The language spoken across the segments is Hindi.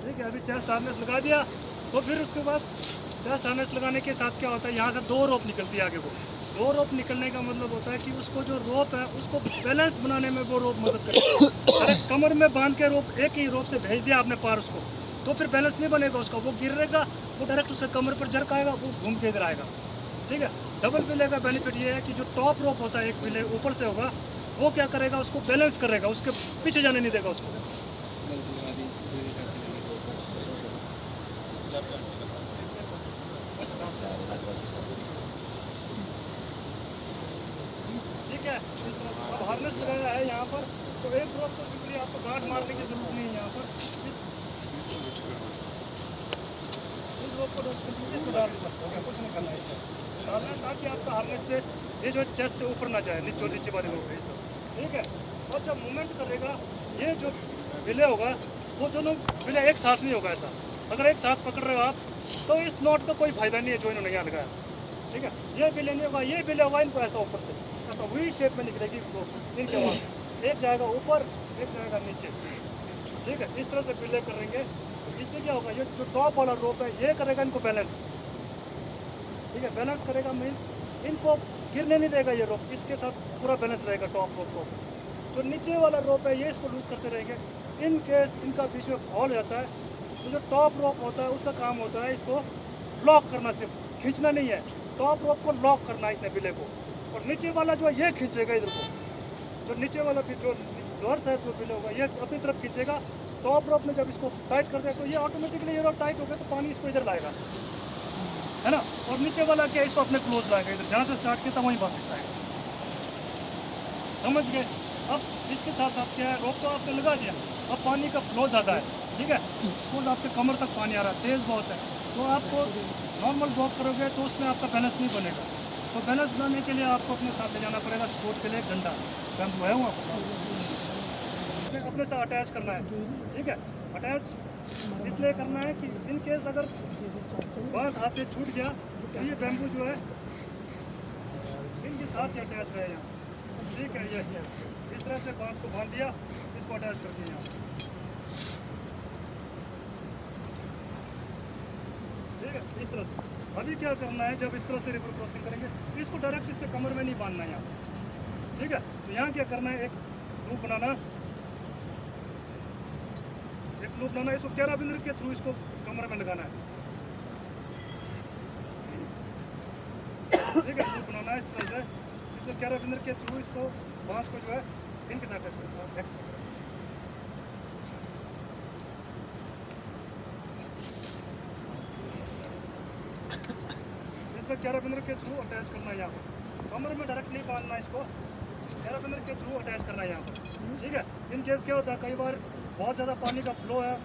ठीक है, अभी चेस्ट हार्नेस लगा दिया तो फिर उसके बाद चेस्ट हार्नेस लगाने के साथ क्या होता है, यहाँ से 2 रोप निकलती है आगे को। 2 रोप निकलने का मतलब होता है कि उसको जो रोप है उसको बैलेंस बनाने में वो रोप मदद करेगा। अरे कमर में बांध के रोप एक ही रोप से भेज दिया आपने पार उसको, तो फिर बैलेंस नहीं बनेगा उसका, वो गिरेगा, वो डायरेक्ट उसके कमर पर जर्क आएगा, वो घूम के इधर आएगा। ठीक है, डबल बिले का बेनिफिट ये है कि जो टॉप रोप होता है एक बिले ऊपर से होगा, वो क्या करेगा, उसको बैलेंस करेगा, उसके पीछे जाने नहीं देगा उसको। ठीक है, अब हार्नेस लगाया है यहाँ पर, तो एक रोप तो सिंपली आपको गांठ मारने की जरूरत नहीं है यहाँ पर। इस रोप को सिंपली इसमें डाल देना, कुछ नहीं करना है इससे डालना है, ताकि आपका हार्नेस से ये जो चेस्ट से ऊपर ना जाए, नीचे वाले रोप है इससे। ठीक है, और जब मूवमेंट करेगा ये जो बिले होगा वो दोनों बिले एक साथ नहीं होगा ऐसा। अगर एक साथ पकड़ रहे हो आप तो इस नोट का कोई फायदा नहीं है जो इन्होंने यहाँ लगाया। ठीक है, ये बिले नहीं होगा, ये बिले होगा, इनको ऐसा ऊपर से ऐसा वी शेप में निकलेगी वो इनके वहाँ, एक जाएगा ऊपर एक जाएगा नीचे। ठीक है, इस तरह से बिले करेंगे तो इससे क्या होगा, ये जो टॉप वाला रोप है ये करेगा इनको बैलेंस। ठीक है, बैलेंस करेगा मीन्स इनको गिरने नहीं देगा ये रोप, इसके साथ पूरा बैलेंस रहेगा टॉप रोप को। जो नीचे वाला रोप है ये इसको लूज करते रहेंगे, इन केस इनका बीच में फॉल जाता है तो जो टॉप रोप होता है उसका काम होता है इसको लॉक करना, सिर्फ खींचना नहीं है, टॉप रोप को लॉक करना है इसे बिले को, और नीचे वाला जो है ये खींचेगा इधर को, जो नीचे वाला भी जो लोअर साइड जो बिले होगा ये अपनी तरफ खींचेगा। टॉप रोप में जब इसको टाइट कर दे तो ये ऑटोमेटिकली ये रोप टाइट हो गया तो पानी इसको इधर लाएगा, है ना, और नीचे वाला क्या इसको अपने क्लोज लाएगा, इधर जहाँ से स्टार्ट किया था वहीं वापस आएगा। समझ गए? अब इसके साथ साथ क्या है, रोप तो आपने लगा दिया, अब पानी का फ्लो ज़्यादा है। ठीक है, सपोज आपके कमर तक पानी आ रहा है, तेज़ बहुत है, तो आपको नॉर्मल वॉक करोगे तो उसमें आपका बैलेंस नहीं बनेगा। तो बैलेंस बनाने के लिए आपको अपने साथ ले जाना पड़ेगा स्पोर्ट के लिए डंडा, बैम्बू है वहाँ पर, अपने साथ अटैच करना है। ठीक है, अटैच इसलिए करना है कि इन केस अगर बांस हाथ से छूट गया तो ये बैम्बू जो है इनके साथ ही अटैच रहे यहाँ। ठीक है, ये इस तरह से बांस को बांध दिया, इसको अटैच कर दिया यहाँ। ठीक है, इस तरह से अभी क्या करना है, जब इस तरह से रिवर क्रॉसिंग करेंगे इसको डायरेक्ट इसके कमर में नहीं बांधना है यहाँ। ठीक है, तो यहाँ क्या करना है, एक लूप बनाना, इसको कैराबिनर के थ्रू इसको कमर में लगाना है। ठीक है, लूप बनाना है इस तरह से, इसको कैराबिनर के थ्रू इसको बांस को जो है इनके साथ टच करना है, एक्स्ट्रा इसको कैराबिनर के थ्रू अटैच करना है यहाँ पर, कमर में डायरेक्ट नहीं बांधना, इसको कैराबिनर के थ्रू अटैच करना है यहाँ पर। ठीक है, इन केस क्या होता है, कई बार बहुत ज़्यादा पानी का फ्लो है,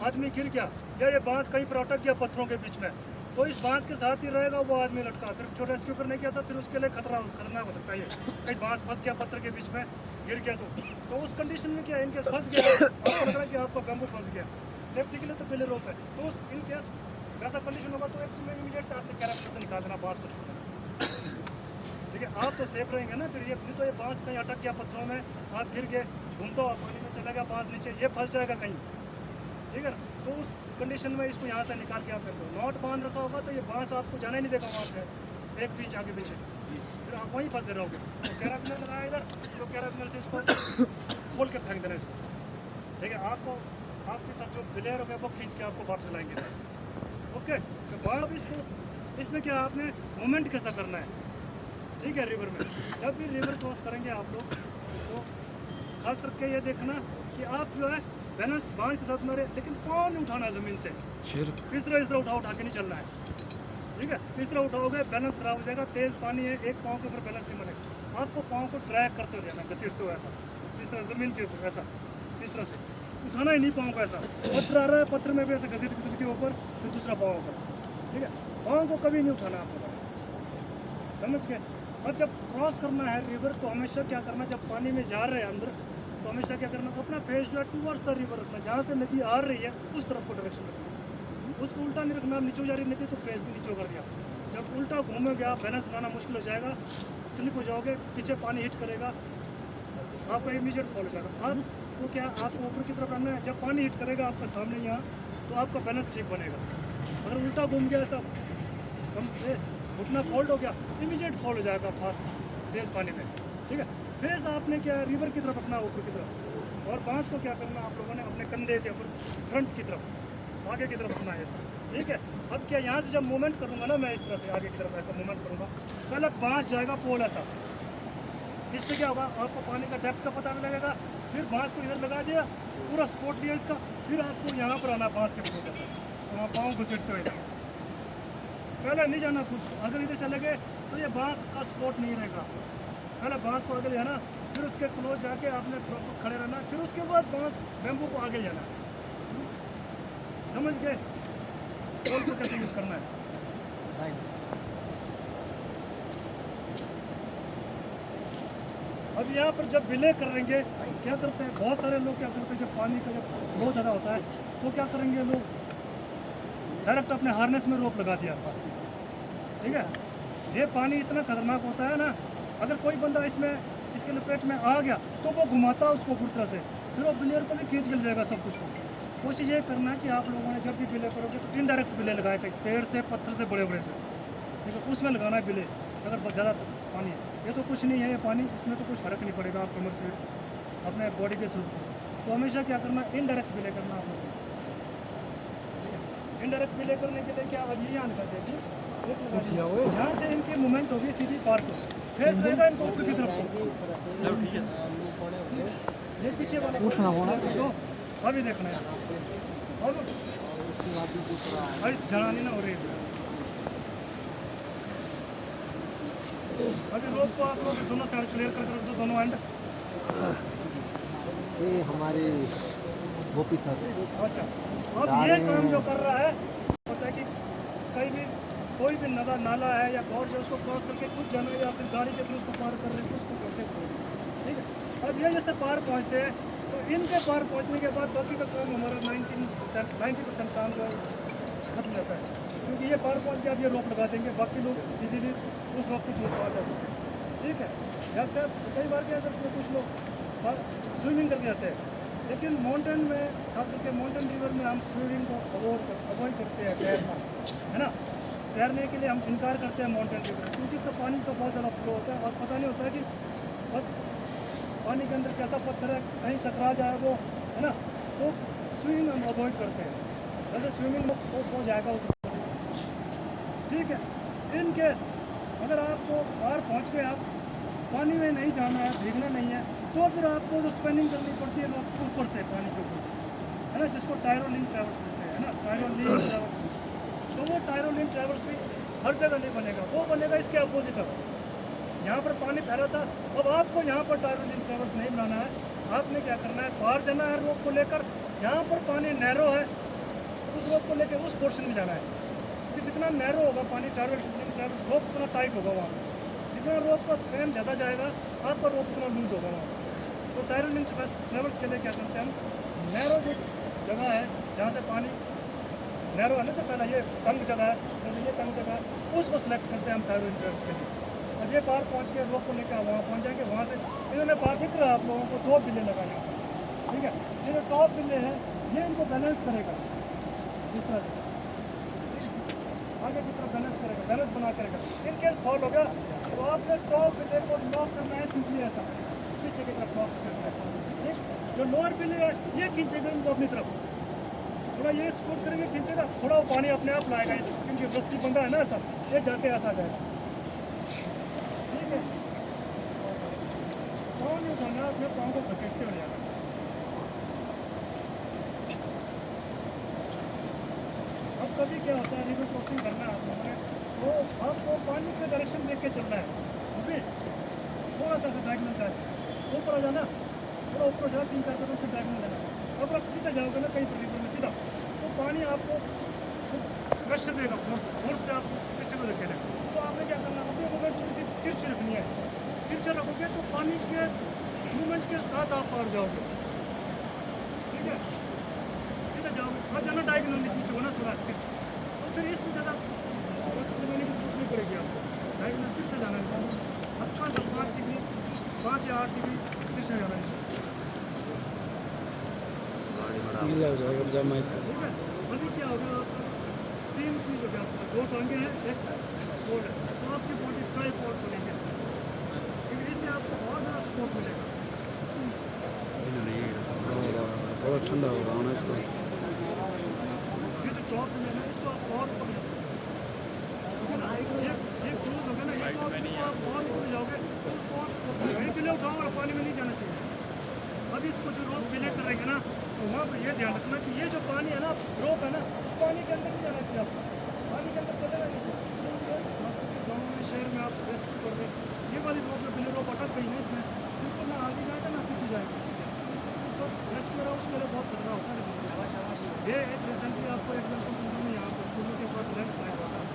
आदमी गिर गया या ये बांस कहीं पर अटक गया पत्थरों के बीच में, तो इस बांस के साथ ही रहेगा वो आदमी लटका, फिर जो रेस्क्यू करने गया था फिर उसके लिए खतरनाक हो सकता है। ये कहीं बांस फंस गया पत्थर के बीच में, गिर गया तो उस कंडीशन में क्या, इनकेस फंस गया, आपको लग रहा है कि आपका बैम्बू फंस गया, सेफ्टी के लिए तो पहले रोप है, तो इन केस वैसा कंडीशन होगा तो एक इमीडिएट से आपने कैरेक्टर से निकाल देना, बांस को छोड़ देना। ठीक है, आप तो सेफ रहेंगे ना, फिर ये तो ये बांस कहीं अटक गया पत्थरों में, आप गिर गए, घूमता हुआ पानी में चला गया बांस नीचे, ये फंस जाएगा कहीं। ठीक है, तो उस कंडीशन में इसको यहाँ से निकाल के आप कर दो, नॉट बांध रखा होगा तो ये बांस आपको जाने नहीं देगा वहाँ से एक बीच आगे पीछे, फिर आप वहीं फंसे रहोगे। तो कैराबिनर लगाया इधर, तो कैराबिनर से इसको खोल के फेंक देना इसको। ठीक है, आपको आपके साथ जो बिलेर हो गया वो खींच के आपको वापस लाएंगे। ओके, तो अब इसमें क्या आपने मूवमेंट कैसा करना है। ठीक है, रिवर में जब भी रिवर क्रॉस करेंगे आप लोग तो खास करके ये देखना कि आप जो है बैलेंस बांध के साथ मारे, लेकिन पाँव नहीं उठाना है ज़मीन से, इस तरह उठा के नहीं चलना है। ठीक है, इस तरह उठाओगे बैलेंस खराब हो जाएगा, तेज़ पानी है, एक पाँव के ऊपर बैलेंस नहीं बनेगा, आपको पाँव को ड्रैग करते हो जाना, घसीटते हो ऐसा, इस तरह ज़मीन के ऊपर ऐसा, इस तरह से उठाना ही नहीं पाँव को, ऐसा पत्थर आ रहा है पत्थर में भी ऐसे घसीट के ऊपर, फिर दूसरा पाँव ऊपर। ठीक है, पाँव को कभी नहीं उठाना आपको, समझ गए। और जब क्रॉस करना है रिवर तो हमेशा क्या करना, जब पानी में जा रहे हैं अंदर तो हमेशा क्या करना, अपना फेस जो है टूवर्ड्स द रिवर रखना, जहाँ से नदी आ रही है उस तरफ को डायरेक्शन रखना, उसको उल्टा नहीं रखना, नीचे जा रही नदी तो फेस भी नीचे कर दिया, जब उल्टा घूमोगे आप बैलेंस बनाना मुश्किल हो जाएगा, स्लिप हो जाओगे, पीछे पानी हिट करेगा, आपका इमीडिएट फॉल हो जाएगा। आपको क्या, आपको ऊपर की तरफ रहना है, जब पानी हिट करेगा आपका सामने यहाँ तो आपका बैलेंस ठीक बनेगा। अगर उल्टा घूम गया ऐसा कम घुटना फोल्ड हो गया, इमीडिएट फोल्ड हो जाएगा फास्ट तेज़ पानी में, ठीक है। फेस आपने क्या रिवर की तरफ रखना, ऊपर की तरफ, और बांस को क्या करना आप लोगों ने अपने कंधे के ऊपर फ्रंट की तरफ, आगे की तरफ रखना है ऐसा, ठीक है। अब क्या यहाँ से जब मूवमेंट करूँगा ना मैं इस तरह से आगे की तरफ ऐसा मूवमेंट करूँगा, पहले बांस जाएगा पोल ऐसा, इससे क्या होगा आपको पानी का डेप्थ का पता भी लगेगा। फिर बांस को इधर लगा दिया, पूरा सपोर्ट लिया इसका, फिर आपको यहाँ पर आना बांस के पोल जैसा, वहाँ पाँव घुसेटते हुए इधर, पहले नहीं जाना खुद, अगर इधर चले गए तो ये बांस का सपोर्ट नहीं रहेगा। पहले बांस को आगे जाना, फिर उसके क्लोज जाके आपने प्रॉपर खड़े रहना, फिर उसके बाद बांस बैम्बू को आगे जाना, समझ गए पोल को कैसे यूज़ करना है। अब यहाँ पर जब विले करेंगे क्या करते हैं, बहुत सारे लोग क्या करते हैं, जब पानी का जब बहुत ज़्यादा होता है तो क्या करेंगे लोग, डायरेक्ट अपने हार्नेस में रोप लगा दिया, ठीक है। ये पानी इतना खतरनाक होता है ना, अगर कोई बंदा इसमें इसके लपेट में आ गया तो वो घुमाता है उसको पूरी तरह से, फिर वो बिलेर पर भी खींच गिल जाएगा सब कुछ को। कोशिश ये करना है कि आप लोगों ने जब भी बिले करोगे तो इनडायरेक्ट बिले लगाए, कहीं पेड़ से पत्थर से बड़े बड़े से, ठीक है, उसमें लगाना है बिले। अगर बहुत ज़्यादा पानी है, ये तो कुछ नहीं है ये पानी, इसमें तो कुछ फ़र्क नहीं पड़ेगा आप कमर से अपने बॉडी के थ्रू, तो हमेशा क्या करना, इनडायरेक्ट बिले करना आप लोगों को। इनडायरेक्ट बिले करने के लिए क्या अब ये यहाँ कर देंगे, यहाँ से इनकी मूवमेंट होगी सीधी पार को, फेस रहेगा इनको ऊपर की तरफ, ये पीछे वाला पूछना होना तो अभी देखना है, और भाई जलानी ना हो रही है। अभी रोप को आप लोग दोनों साइड क्लियर कर दो, दोनों एंड। ये हमारे गोपी सर। अच्छा, अब ये काम जो कर रहा है पता है कि कहीं भी कोई भी नदा नाला है या गौर से उसको क्रॉस करके कुछ जाना है, या फिर गाड़ी के थ्रू उसको पार कर रहे हैं उसको करते, ठीक है। अब ये जैसे पार पहुँचते हैं तो इनके पार पहुँचने के बाद बाकी का काम हमारा 90% काम जो खत्म जाता है, क्योंकि ये पार पहुँच के आप ये रोप लगा देंगे, बाकी लोग इजीली उस रोप के थ्रू पहुँच जा सकते हैं, ठीक है। या फिर कई बार क्या करते हैं कुछ लोग स्विमिंग करके जाते हैं, लेकिन माउंटेन में खास करके माउंटेन रिवर में हम स्विमिंग को अवॉइड करते हैं, तैरना है ना, तैरने के लिए हम इनकार करते हैं माउंटेन रिवर, क्योंकि इसका पानी तो बहुत ज़्यादा फ्लो होता है और पता नहीं होता है कि पानी के अंदर कैसा पत्थर है, कहीं टकरा जाए वो, है ना, तो स्विमिंग हम अवॉइड करते हैं। वैसे स्विमिंग में हो जाएगा उतना, ठीक है। इन केस अगर आपको बाहर पहुंच के आप पानी में नहीं जाना है, भीगना नहीं है, तो फिर आपको जो स्पिनिंग करनी पड़ती है ऊपर से, पानी के ऊपर से, है ना, जिसको टायरोलिंग ट्रैवर्स बोलते हैं, है ना, टायरोलिंग ट्रैवर्स। तो वो टायरोलिंग ट्रैवर्स भी हर जगह नहीं बनेगा, वो बनेगा इसके अपोजिट है। यहाँ पर पानी फैला था, अब आपको यहाँ पर टायरोलिंग ट्रैवर्स नहीं बनाना है, आपने क्या करना है, बाहर जाना है रोप को लेकर, जहाँ पर पानी नैरो है उस रोप को लेकर उस पोर्शन में जाना है, क्योंकि जितना नैरो होगा पानी टायरोलिंग ट्रैवर्स रोप उतना टाइट होगा, वहाँ जितना रोप का स्पैन ज़्यादा जाएगा आपका रोप उतना लूज होगा वहाँ। तो टायरोलिंग ट्रैवर्स के लिए क्या करते हैं हम, नैरो जो जगह है जहाँ से पानी नैरो आने से पहले ये तंग जगह है, तो ये तंग जगह है उसको सेलेक्ट करते हैं हम टायरोलिंग ट्रैवर्स के लिए। और ये पार पहुँच के रोप को लेकर वहाँ पहुँच जाएंगे, वहाँ से इन्होंने पार दिख रहा है आप लोगों को 2 बिल्ले लगाने, ठीक है। ये जो टॉप बिल्ले हैं ये इनको बैलेंस करेगा इस तरह से, आगे की तरफ बैलेंस करेगा, बैलेंस बना करेगा। इन केस फॉल होगा तो आपने टॉप बिल्ले को लॉक करना है, सिंपली ऐसा पीछे की तरफ लॉक करना है, ठीक। जो लोअर बिल्ले है ये खींचेगा इनको अपनी तरफ, थोड़ा ये स्कोप करेंगे, खींचेगा, थोड़ा वो पानी अपने आप लाएगा, क्योंकि रस्सी बंधा है ना ऐसा, ये जाके ऐसा आ जाएगा, ठीक है। पाँव नहीं उठाना, अपने पाँव को घसीटते हुए जाना। अब कभी क्या होता है, रिवर क्रॉसिंग करना है आप लोगों ने, तो आपको पानी के डायरेक्शन देख के चलना है, अभी थोड़ा सा डायगोनल जाए, ऊपर आ जाना, थोड़ा ऊपर जाए 3-4 कदम, फिर डायगोनल जाना। अब आप सीधा जाओगे ना कहीं पर रिवर में सीधा, तो पानी आपको प्रेशर देगा, फोर्स से आप पीछे को रखेगा, तो आपने क्या करना है, अगर थोड़ी सी तिरछी रखनी है, तिरछा रखोगे तो पानी के मूवमेंट के साथ आप पार जाओगे, ठीक है, सीधा जाओगे। और जाना डायगोनल नीचे होना थोड़ा स्थिर, तो फिर इसमें ज़्यादा लगाने की जरूरत नहीं पड़ेगी आपको, डायगोनल फिर से जाना है, हल्का सा 5 डिग्री 5 या 8 डिग्री फिर से जाना है, गीला हो जाएगा जब मैं इसका, ठीक है। अभी क्या होगा आपका 3 चीज़ हो गया आपका 2 टांगे हैं एक बोर्ड है तो आपकी बॉडी ट्राई फोल्ड बनेगी क्योंकि इससे आपको और ज़्यादा सपोर्ट मिलेगा। बहुत ठंडा हो रहा है इसको। फिर जो टॉप में है इसको आप और ऊपर ले सकते हैं। ये क्रूज होगा ना ये तो आप और ऊपर जाओगे तो उसको और सपोर्ट मिलेगा। ये पहले उठाओ और पानी में नहीं जाना चाहिए। अब इसको जो रोप पीले करेंगे ना तो वहाँ पर ये ध्यान रखना कि ये जो पानी है ना रोप है ना पानी के अंदर नहीं जाना चाहिए आपको पानी के अंदर चलेगा नहीं चाहिए। गाँव में शहर में आप रेस्क्यू कर दें ये वाली रोप जो पहले रोप अटक गई है इसमें बिल्कुल ना आगे जाएगा ना पीछे जाएगा तो रेस्क्यू है उसके लिए बहुत खतरा होता है। ये एक रिसेंटली आपको एग्जाम्पल दूँगा मैं यहाँ पर कुल्लू के पास लैंड स्लाइड होता है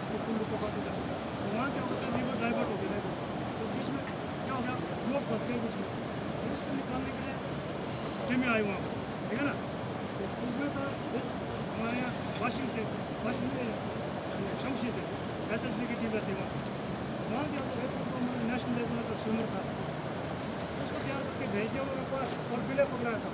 तो कुल्लू के पास इधर तो वहाँ क्या होता है रिवर डाइवर्ट हो गया तो बीच में क्या हो गया लोग फंस गए कुछ तो उसको निकालने के लिए टीमें आई वहाँ पर ठीक है ना तो उसमें था हमारे यहाँ वाशिंग शमशी से SSB की टीम रहती है वहाँ क्या होता है हमारे नेशनल लेवल का स्विमर था उसको तैयार करके भेज दिया उन्होंने पास और बिले पकड़ा सब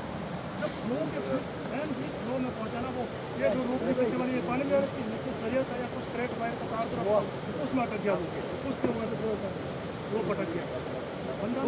जब फ्लो के फ्लो में पहुँचाना वो ये जो रोक नीचे वाली पानी में नीचे सरिया था या कुछ क्रेट वायर का तार तो उसमें अटक गया उसके वजह से वो पटक गया बंदा